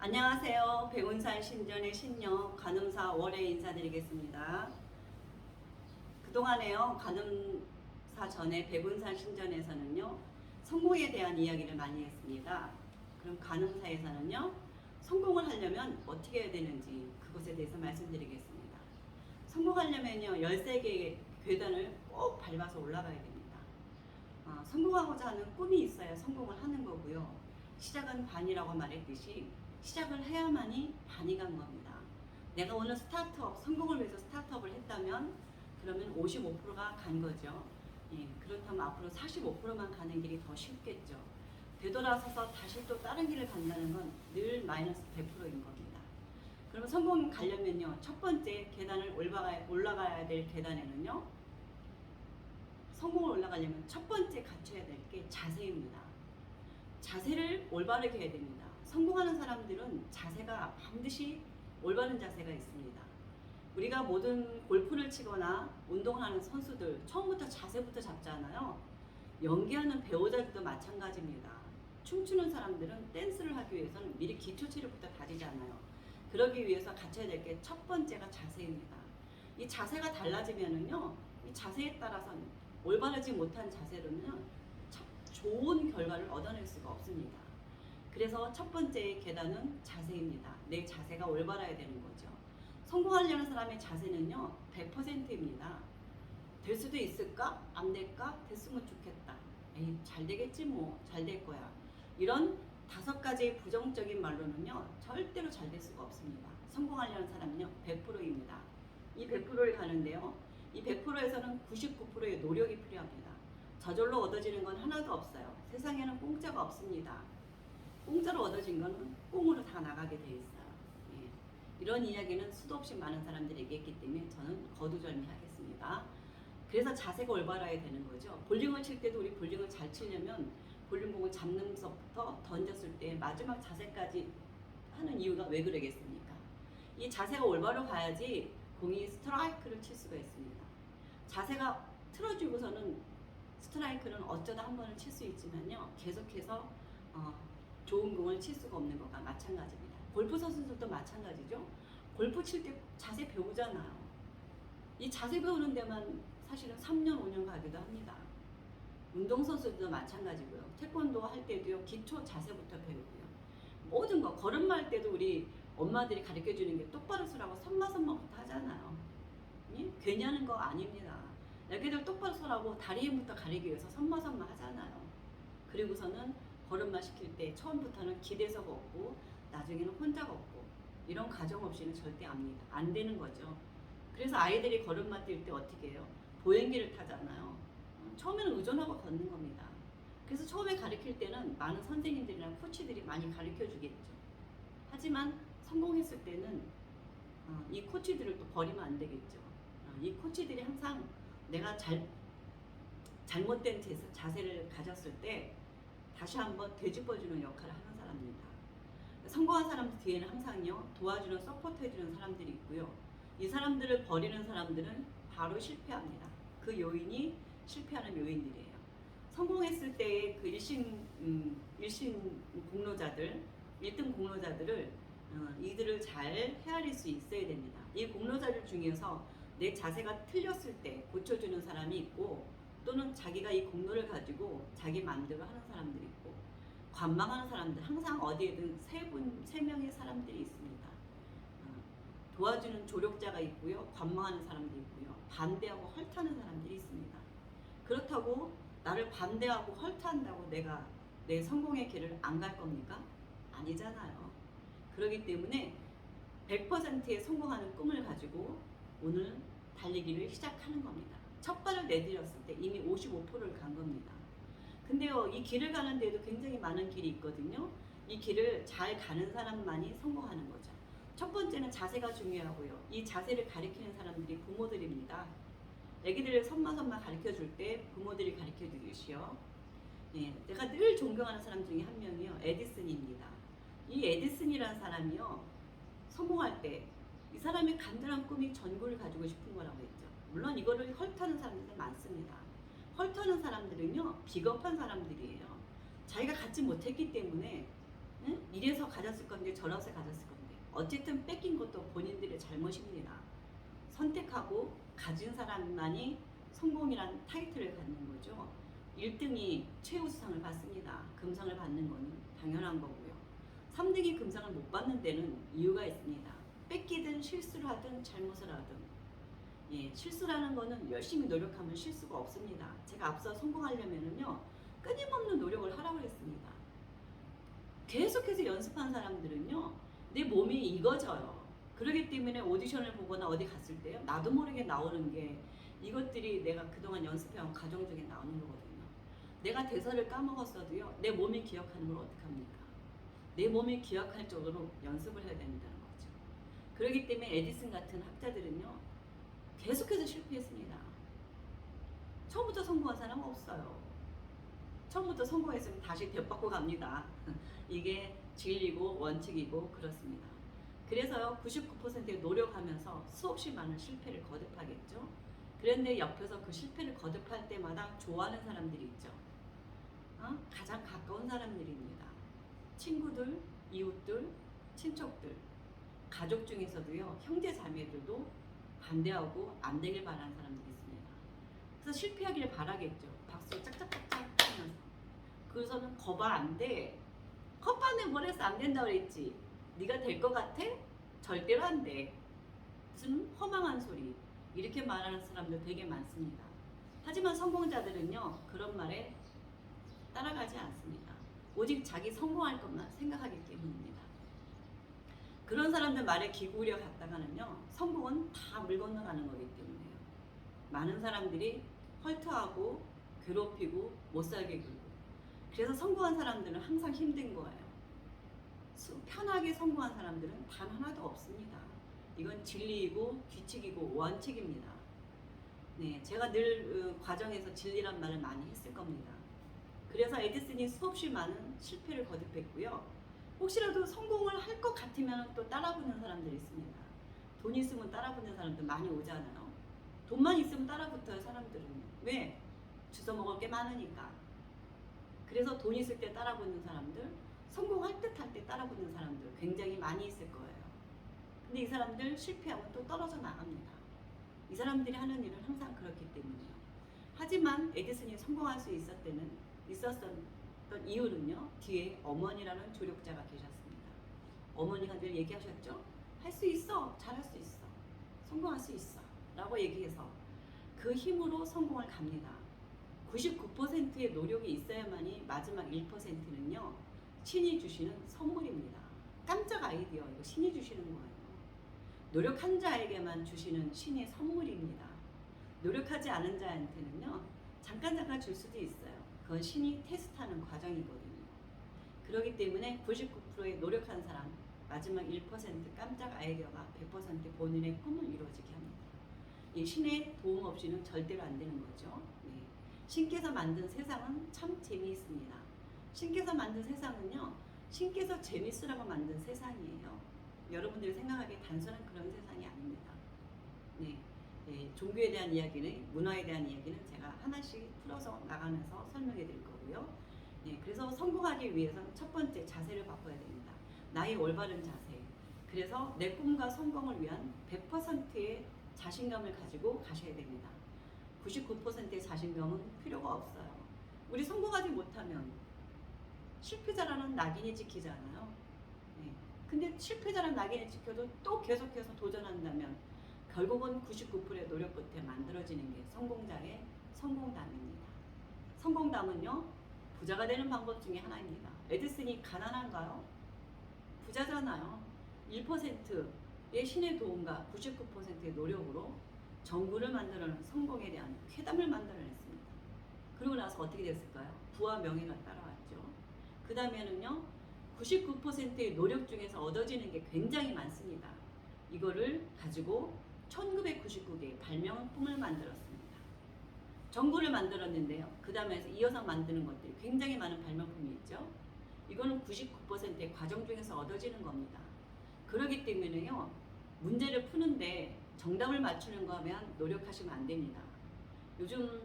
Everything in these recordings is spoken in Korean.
안녕하세요. 백운산 신전의 신녀 간음사 월에 인사드리겠습니다. 그동안에요, 간음사 전에 백운산 신전에서는요, 성공에 대한 이야기를 많이 했습니다. 그럼 간음사에서는요, 성공을 하려면 어떻게 해야 되는지 그것에 대해서 말씀드리겠습니다. 성공하려면요, 13개의 계단을 꼭 밟아서 올라가야 됩니다. 성공하고자 하는 꿈이 있어야 성공을 하는 거고요. 시작은 반이라고 말했듯이 시작을 해야만이 반이 간 겁니다. 내가 오늘 스타트업, 성공을 위해서 스타트업을 했다면 그러면 55%가 간 거죠. 예, 그렇다면 앞으로 45%만 가는 길이 더 쉽겠죠. 되돌아서서 다시 또 다른 길을 간다는 건 늘 마이너스 100%인 겁니다. 그러면 성공 가려면요, 첫 번째 계단을 올라가야 될 계단에는요, 성공을 올라가려면 첫 번째 갖춰야 될 게 자세입니다. 자세를 올바르게 해야 됩니다. 성공하는 사람들은 자세가 반드시 올바른 자세가 있습니다. 우리가 모든 골프를 치거나 운동하는 선수들 처음부터 자세부터 잡잖아요. 연기하는 배우자들도 마찬가지입니다. 춤추는 사람들은 댄스를 하기 위해서는 미리 기초 체력부터 다지잖아요. 그러기 위해서 갖춰야 될 게 첫 번째가 자세입니다. 이 자세가 달라지면은요, 이 자세에 따라서 올바르지 못한 자세로는 좋은 결과를 얻어낼 수가 없습니다. 그래서 첫 번째 계단은 자세입니다. 내 자세가 올바라야 되는 거죠. 성공하려는 사람의 자세는요, 100%입니다. 될 수도 있을까? 안 될까? 됐으면 좋겠다. 에이, 잘 되겠지 뭐. 잘 될 거야. 이런 5가지의 부정적인 말로는요, 절대로 잘 될 수가 없습니다. 성공하려는 사람은요, 100%입니다. 이 100%를 가는데요, 이 100%에서는 99%의 노력이 필요합니다. 저절로 얻어지는 건 하나도 없어요. 세상에는 공짜가 없습니다. 공짜로 얻어진 거는 꽁으로 다 나가게 돼 있어요. 예. 이런 이야기는 수도 없이 많은 사람들이 얘기했기 때문에 저는 거두절미하겠습니다. 그래서 자세가 올바라야 되는 거죠. 볼링을 칠 때도 우리 볼링을 잘 치려면 볼링공을 잡는 것부터 던졌을 때 마지막 자세까지 하는 이유가 왜 그러겠습니까? 이 자세가 올바로 가야지 공이 스트라이크를 칠 수가 있습니다. 자세가 틀어지고서는 스트라이크는 어쩌다 한 번을 칠 수 있지만요, 계속해서 좋은 공을 칠 수가 없는 것과 마찬가지입니다. 골프 선수들도 마찬가지죠. 골프 칠 때 자세 배우잖아요. 이 자세 배우는 데만 사실은 3년, 5년 가기도 합니다. 운동선수들도 마찬가지고요. 태권도 할 때도요, 기초 자세부터 배우고요. 모든 거, 걸음마 할 때도 우리 엄마들이 가르쳐 주는 게 똑바로 서라고 선마선마부터 하잖아요. 예? 괜히 하는 거 아닙니다. 애기들 똑바로 서라고 다리 힘부터 가리기 위해서 선마선마 하잖아요. 그리고서는 걸음마 시킬 때 처음부터는 기대서 걷고 나중에는 혼자 걷고 이런 과정 없이는 절대 안 되는 거죠. 그래서 아이들이 걸음마 뛸 때 어떻게 해요? 보행기를 타잖아요. 처음에는 의존하고 걷는 겁니다. 그래서 처음에 가르칠 때는 많은 선생님들이랑 코치들이 많이 가르쳐 주겠죠. 하지만 성공했을 때는 이 코치들을 또 버리면 안 되겠죠. 이 코치들이 항상 내가 잘못된 자세를 가졌을 때 다시 한번 되짚어주는 역할을 하는 사람입니다. 성공한 사람들 뒤에는 항상요, 도와주는 서포트해주는 사람들이 있고요. 이 사람들을 버리는 사람들은 바로 실패합니다. 그 요인이 실패하는 요인들이에요. 성공했을 때의 그 일신 공로자들, 1등 공로자들을 이들을 잘 헤아릴 수 있어야 됩니다. 이 공로자들 중에서 내 자세가 틀렸을 때 고쳐주는 사람이 있고, 또는 자기가 이 공로를 가지고 자기 마음대로 하는 사람들이 있고, 관망하는 사람들, 항상 어디에든 세 명의 사람들이 있습니다. 도와주는 조력자가 있고요, 관망하는 사람도 있고요, 반대하고 헐타는 사람들이 있습니다. 그렇다고 나를 반대하고 헐타한다고 내가 내 성공의 길을 안 갈 겁니까? 아니잖아요. 그렇기 때문에 100%의 성공하는 꿈을 가지고 오늘 달리기를 시작하는 겁니다. 첫 발을 내디뎠을 때 이미 55%를 간 겁니다. 근데요, 이 길을 가는 데에도 굉장히 많은 길이 있거든요. 이 길을 잘 가는 사람만이 성공하는 거죠. 첫 번째는 자세가 중요하고요. 이 자세를 가르치는 사람들이 부모들입니다. 애기들을 선마선마 가르쳐 줄 때 부모들이 가르쳐 주듯이요. 예, 내가 늘 존경하는 사람 중에 한 명이요, 에디슨입니다. 이 에디슨이라는 사람이요, 성공할 때 이 사람의 간절한 꿈이 전구를 가지고 싶은 거라고 했죠. 물론 이거를 헐타는 사람들도 많습니다. 헐타는 사람들은요, 비겁한 사람들이에요. 자기가 갖지 못했기 때문에 응? 이래서 가졌을 건데 저래서 가졌을 건데 어쨌든 뺏긴 것도 본인들의 잘못입니다. 선택하고 가진 사람만이 성공이란 타이틀을 갖는 거죠. 1등이 최우수상을 받습니다. 금상을 받는 거는 당연한 거고요. 3등이 금상을 못 받는 데는 이유가 있습니다. 뺏기든 실수를 하든 잘못을 하든 예, 실수라는 거는 열심히 노력하면 실수가 없습니다. 제가 앞서 성공하려면은요 끊임없는 노력을 하라고 했습니다. 계속해서 연습한 사람들은요 내 몸이 익어져요. 그렇기 때문에 오디션을 보거나 어디 갔을 때요 나도 모르게 나오는 게 이것들이 내가 그동안 연습해온 과정 중에 나오는 거거든요. 내가 대사를 까먹었어도요 내 몸이 기억하는 걸 어떡합니까? 내 몸이 기억할 정도로 연습을 해야 된다는 거죠. 그렇기 때문에 에디슨 같은 학자들은요 계속해서 실패했습니다. 처음부터 성공한 사람은 없어요. 처음부터 성공했으면 다시 대받고 갑니다. 이게 진리고 원칙이고 그렇습니다. 그래서요 99%의 노력하면서 수없이 많은 실패를 거듭하겠죠. 그런데 옆에서 그 실패를 거듭할 때마다 좋아하는 사람들이 있죠. 가장 가까운 사람들입니다. 친구들, 이웃들, 친척들, 가족 중에서도요 형제 자매들도 반대하고 안 되길 바라는 사람들이 있습니다. 그래서 실패하기를 바라겠죠. 박수 짝짝짝짝 하면서. 그래서는 거봐 안 돼. 컵반에 뭘 해서 안 된다고 그랬지. 네가 될 것 같아? 절대로 안 돼. 무슨 허망한 소리. 이렇게 말하는 사람들 되게 많습니다. 하지만 성공자들은요 그런 말에 따라가지 않습니다. 오직 자기 성공할 것만 생각하기 때문입니다. 그런 사람들 말에 기구려 갔다가는요 성공은 다 물 건너가는 거기 때문에요. 많은 사람들이 헐트하고 괴롭히고 못살게 굴고 그래서 성공한 사람들은 항상 힘든 거예요. 편하게 성공한 사람들은 단 하나도 없습니다. 이건 진리이고 규칙이고 원칙입니다. 네, 제가 늘 과정에서 진리란 말을 많이 했을 겁니다. 그래서 에디슨이 수없이 많은 실패를 거듭했고요. 혹시라도 성공을 할 것 같으면 또 따라붙는 사람들이 있습니다. 돈 있으면 따라붙는 사람들 많이 오잖아요. 돈만 있으면 따라붙어요 사람들은. 왜? 주워 먹을 게 많으니까. 그래서 돈 있을 때 따라붙는 사람들, 성공할 듯 할 때 따라붙는 사람들 굉장히 많이 있을 거예요. 근데 이 사람들 실패하면 또 떨어져 나갑니다. 이 사람들이 하는 일은 항상 그렇기 때문이에요. 하지만 에디슨이 성공할 수 있었던 이유는요. 뒤에 어머니라는 조력자가 계셨습니다. 어머니가 늘 얘기하셨죠. 할 수 있어. 잘할 수 있어. 성공할 수 있어. 라고 얘기해서 그 힘으로 성공을 갑니다. 99%의 노력이 있어야만이 마지막 1%는요. 신이 주시는 선물입니다. 깜짝 아이디어. 이거 신이 주시는 거예요. 노력한 자에게만 주시는 신의 선물입니다. 노력하지 않은 자한테는요. 잠깐 줄 수도 있어요. 그건 신이 테스트하는 과정이거든요. 그렇기 때문에 99%의 노력한 사람 마지막 1% 깜짝 아이디어가 100% 본인의 꿈을 이루어지게 합니다. 이 신의 도움 없이는 절대로 안 되는 거죠. 네. 신께서 만든 세상은 참 재미있습니다. 신께서 만든 세상은요. 신께서 재밌으라고 만든 세상이에요. 여러분들이 생각하기에 단순한 그런 세상이 아닙니다. 네. 네, 종교에 대한 이야기는 문화에 대한 이야기는 제가 하나씩 풀어서 나가면서 설명해 드릴 거고요. 네, 그래서 성공하기 위해서는 첫 번째 자세를 바꿔야 됩니다. 나의 올바른 자세. 그래서 내 꿈과 성공을 위한 100%의 자신감을 가지고 가셔야 됩니다. 99%의 자신감은 필요가 없어요. 우리 성공하지 못하면 실패자라는 낙인이 찍히잖아요. 네. 근데 실패자라는 낙인이 찍혀도 또 계속해서 도전한다면 결국은 99%의 노력 끝에 만들어지는 게 성공자의 성공담입니다. 성공담은요, 부자가 되는 방법 중에 하나입니다. 에디슨이 가난한가요? 부자잖아요. 1%의 신의 도움과 99%의 노력으로 정부를 만들어낸 성공에 대한 쾌담을 만들어냈습니다. 그러고 나서 어떻게 됐을까요? 부와 명예가 따라왔죠. 그 다음에는요, 99%의 노력 중에서 얻어지는 게 굉장히 많습니다. 이거를 가지고 1999개의 발명품을 만들었습니다. 정부를 만들었는데요. 그 다음에 이어서 만드는 것들이 굉장히 많은 발명품이 있죠. 이거는 99%의 과정 중에서 얻어지는 겁니다. 그렇기 때문에요. 문제를 푸는데 정답을 맞추는 거 하면 노력하시면 안 됩니다. 요즘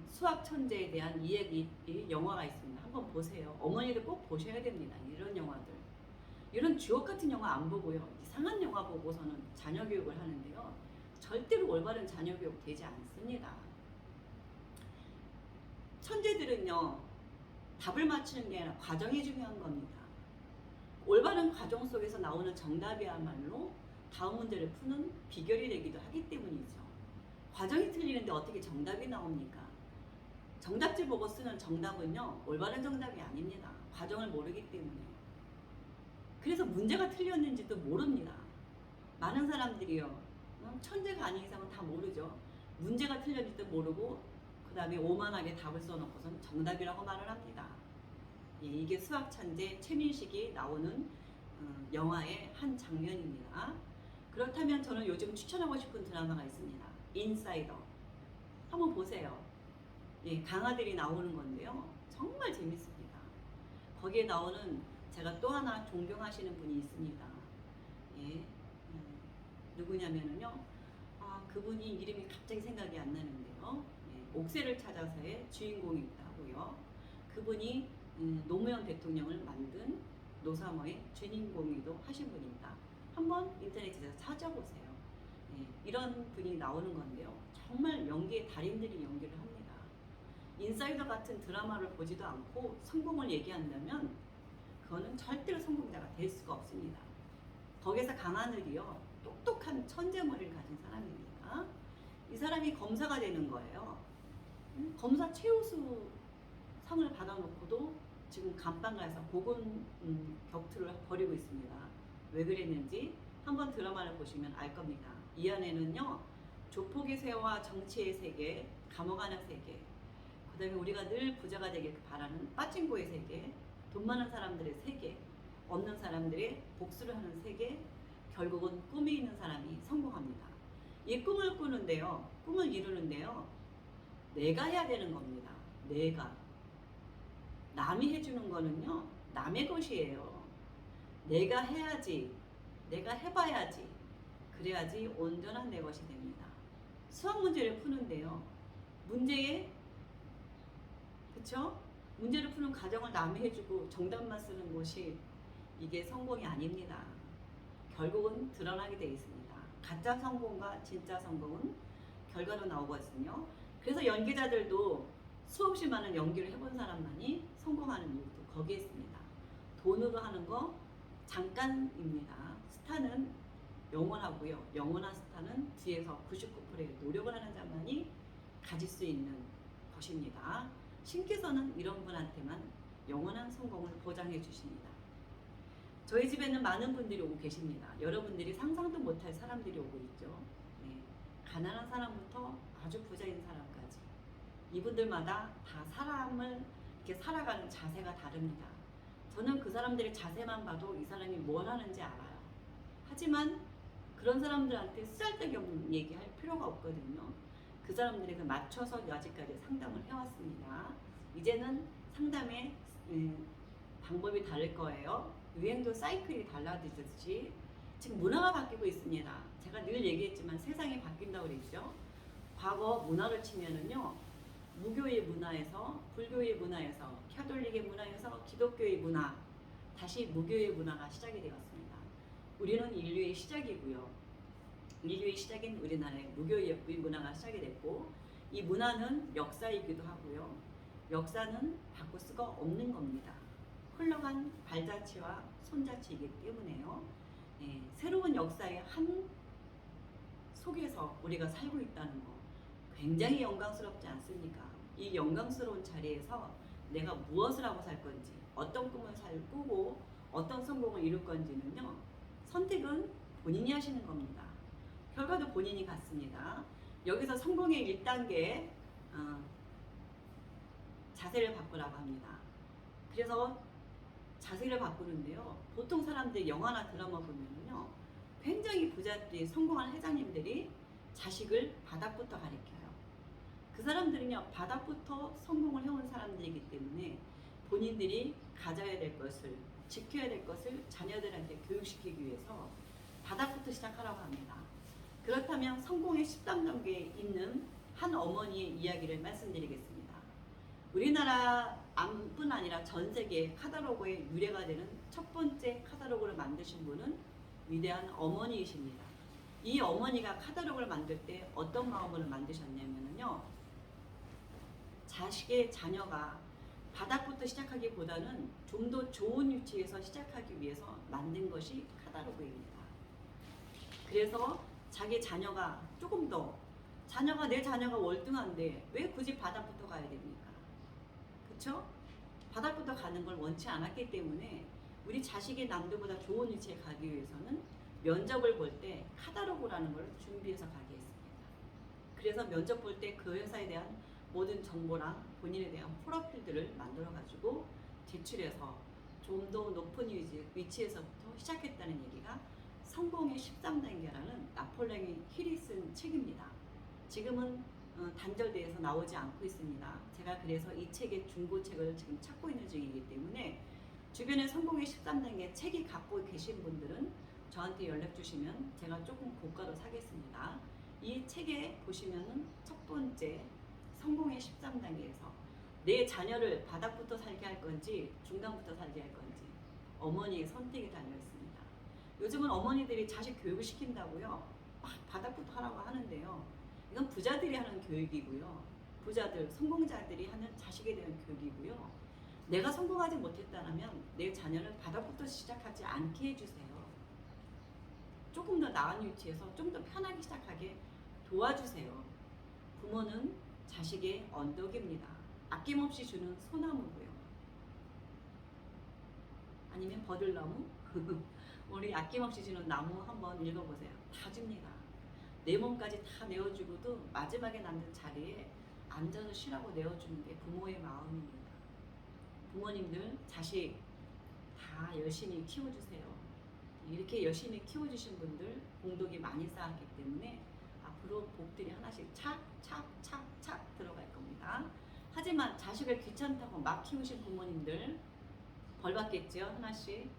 수학 천재에 대한 이야기 영화가 있습니다. 한번 보세요. 어머니들 꼭 보셔야 됩니다. 이런 영화들. 이런 주옥 같은 영화 안 보고요. 이상한 영화 보고서는 자녀 교육을 하는데요. 절대로 올바른 자녀 교육 되지 않습니다. 천재들은요, 답을 맞추는 게 아니라 과정이 중요한 겁니다. 올바른 과정 속에서 나오는 정답이야말로 다음 문제를 푸는 비결이 되기도 하기 때문이죠. 과정이 틀리는데 어떻게 정답이 나옵니까? 정답지 보고 쓰는 정답은요, 올바른 정답이 아닙니다. 과정을 모르기 때문에. 그래서 문제가 틀렸는지도 모릅니다. 많은 사람들이요, 천재가 아닌 이상은 다 모르죠. 문제가 틀렸는지도 모르고 그 다음에 오만하게 답을 써놓고선 정답이라고 말을 합니다. 예, 이게 수학 천재 최민식이 나오는 영화의 한 장면입니다. 그렇다면 저는 요즘 추천하고 싶은 드라마가 있습니다. 인사이더. 한번 보세요. 예, 강아들이 나오는 건데요. 정말 재밌습니다. 거기에 나오는 제가 또 하나 존경하시는 분이 있습니다. 예, 누구냐면은요. 그분이 이름이 갑자기 생각이 안 나는데요. 예, 옥새를 찾아서의 주인공이기도 그분이 노무현 대통령을 만든 노사모의 주인공이기도 하신 분입니다. 한번 인터넷에서 찾아보세요. 예, 이런 분이 나오는 건데요. 정말 연기의 달인들이 연기를 합니다. 인사이더 같은 드라마를 보지도 않고 성공을 얘기한다면 그거는 절대로 성공자가 될 수가 없습니다. 거기서 강하늘이요, 똑똑한 천재머리를 가진 사람입니다. 이 사람이 검사가 되는 거예요. 검사 최우수 상을 받아놓고도 지금 감방가에서 고군 격투를 벌이고 있습니다. 왜 그랬는지 한번 드라마를 보시면 알 겁니다. 이 안에는요, 조폭의 세와 정치의 세계, 감옥하는 세계, 그 다음에 우리가 늘 부자가 되길 바라는 빠찡코의 세계, 돈 많은 사람들의 세계, 없는 사람들의 복수를 하는 세계, 결국은 꿈이 있는 사람이 성공합니다. 이 꿈을 꾸는데요, 꿈을 이루는데요, 내가 해야 되는 겁니다. 내가. 남이 해주는 거는요, 남의 것이에요. 내가 해야지, 내가 해봐야지, 그래야지 온전한 내 것이 됩니다. 수학 문제를 푸는데요, 문제에, 그쵸? 문제를 푸는 과정을 남이 해주고 정답만 쓰는 것이 이게 성공이 아닙니다. 결국은 드러나게 되어 있습니다. 가짜 성공과 진짜 성공은 결과로 나오거든요. 그래서 연기자들도 수없이 많은 연기를 해본 사람만이 성공하는 이유도 거기에 있습니다. 돈으로 하는 거 잠깐입니다. 스타는 영원하고요. 영원한 스타는 뒤에서 99%의 노력을 하는 자만이 가질 수 있는 것입니다. 신께서는 이런 분한테만 영원한 성공을 보장해 주십니다. 저희 집에는 많은 분들이 오고 계십니다. 여러분들이 상상도 못할 사람들이 오고 있죠. 네. 가난한 사람부터 아주 부자인 사람까지 이분들마다 다 사람을 이렇게 살아가는 자세가 다릅니다. 저는 그 사람들의 자세만 봐도 이 사람이 뭘 하는지 알아요. 하지만 그런 사람들한테 쓰잘데기 없는 얘기할 필요가 없거든요. 그 사람들에게 맞춰서 아직까지 상담을 해왔습니다. 이제는 상담의 방법이 다를 거예요. 유행도 사이클이 달라지듯이 지금 문화가 바뀌고 있습니다. 제가 늘 얘기했지만 세상이 바뀐다고 그랬죠. 과거 문화를 치면은요, 무교의 문화에서 불교의 문화에서 캐톨릭의 문화에서 기독교의 문화, 다시 무교의 문화가 시작이 되었습니다. 우리는 인류의 시작이고요. 인류의 시작인 우리나라의 무교의 문화가 시작이 됐고, 이 문화는 역사이기도 하고요. 역사는 바꿀 수가 없는 겁니다. 흘러간 발자취와 손자취이기 때문에요. 네, 새로운 역사의 한 속에서 우리가 살고 있다는 거 굉장히 영광스럽지 않습니까? 이 영광스러운 자리에서 내가 무엇을 하고 살 건지, 어떤 꿈을 꾸고 어떤 성공을 이룰 건지는요, 선택은 본인이 하시는 겁니다. 결과도 본인이 갖습니다. 여기서 성공의 1단계 자세를 바꾸라고 합니다. 그래서 자세를 바꾸는데요, 보통 사람들이 영화나 드라마 보면요, 굉장히 부자들이 성공한 회장님들이 자식을 바닥부터 가르쳐요. 그 사람들은요, 바닥부터 성공을 해온 사람들이기 때문에 본인들이 가져야 될 것을, 지켜야 될 것을 자녀들한테 교육시키기 위해서 바닥부터 시작하라고 합니다. 그렇다면 성공의 13단계에 있는 한 어머니의 이야기를 말씀드리겠습니다. 우리나라뿐 아니라 전 세계 카다로그의 유래가 되는 첫 번째 카다로그를 만드신 분은 위대한 어머니이십니다. 이 어머니가 카다로그를 만들 때 어떤 마음으로 만드셨냐면요. 자식의 자녀가 바닥부터 시작하기보다는 좀 더 좋은 위치에서 시작하기 위해서 만든 것이 카다로그입니다. 그래서 자기 자녀가 조금 더 내 자녀가 월등한데 왜 굳이 바닥부터 가야 됩니까? 그쵸? 바닥부터 가는 걸 원치 않았기 때문에 우리 자식이 남들보다 좋은 위치에 가기 위해서는 면접을 볼 때 카다로그라는 걸 준비해서 가게 했습니다. 그래서 면접 볼 때 그 회사에 대한 모든 정보랑 본인에 대한 프로필들을 만들어 가지고 제출해서 좀 더 높은 위치에서부터 시작했다는 얘기가 성공의 13단계라는 나폴레옹 힐이 쓴 책입니다. 지금은 단절되어서 나오지 않고 있습니다. 제가 그래서 이 책의 중고책을 지금 찾고 있는 중이기 때문에 주변에 성공의 13단계 책이 갖고 계신 분들은 저한테 연락 주시면 제가 조금 고가로 사겠습니다. 이 책에 보시면은 첫 번째 성공의 13단계에서 내 자녀를 바닥부터 살게 할 건지 중간부터 살게 할 건지 어머니의 선택이 달려 있습니다. 요즘은 어머니들이 자식 교육을 시킨다고요. 막 바닥부터 하라고 하는데요. 이건 부자들이 하는 교육이고요. 부자들, 성공자들이 하는 자식에 대한 교육이고요. 내가 성공하지 못했다면 내 자녀를 바닥부터 시작하지 않게 해주세요. 조금 더 나은 위치에서 좀 더 편하게 시작하게 도와주세요. 부모는 자식의 언덕입니다. 아낌없이 주는 소나무고요. 아니면 버들나무? 우리 아낌없이 주는 나무 한번 읽어보세요. 다 줍니다. 내 몸까지 다 내어주고도 마지막에 남는 자리에 앉아서 쉬라고 내어주는 게 부모의 마음입니다. 부모님들 자식 다 열심히 키워주세요. 이렇게 열심히 키워주신 분들 공덕이 많이 쌓았기 때문에 앞으로 복들이 하나씩 착착착착 들어갈 겁니다. 하지만 자식을 귀찮다고 막 키우신 부모님들 벌 받겠죠. 하나씩. 예.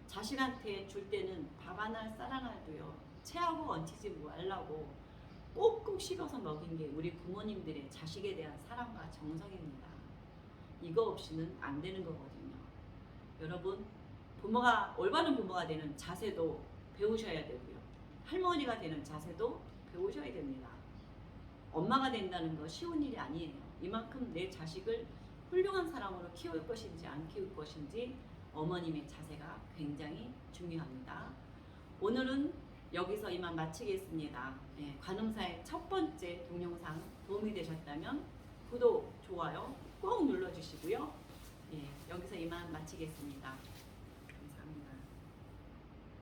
자식한테 줄 때는 밥 하나 쌀 하나도요. 체하고 얹히지 말라고 꼭꼭 씹어서 먹인 게 우리 부모님들의 자식에 대한 사랑과 정성입니다. 이거 없이는 안 되는 거거든요. 여러분, 올바른 부모가 되는 자세도 배우셔야 되고요. 할머니가 되는 자세도 배우셔야 됩니다. 엄마가 된다는 거 쉬운 일이 아니에요. 이만큼 내 자식을 훌륭한 사람으로 키울 것인지 안 키울 것인지 어머님의 자세가 굉장히 중요합니다. 오늘은 여기서 이만 마치겠습니다. 예, 관음사의 첫 번째 동영상 도움이 되셨다면 구독, 좋아요 꼭 눌러주시고요. 예, 여기서 이만 마치겠습니다.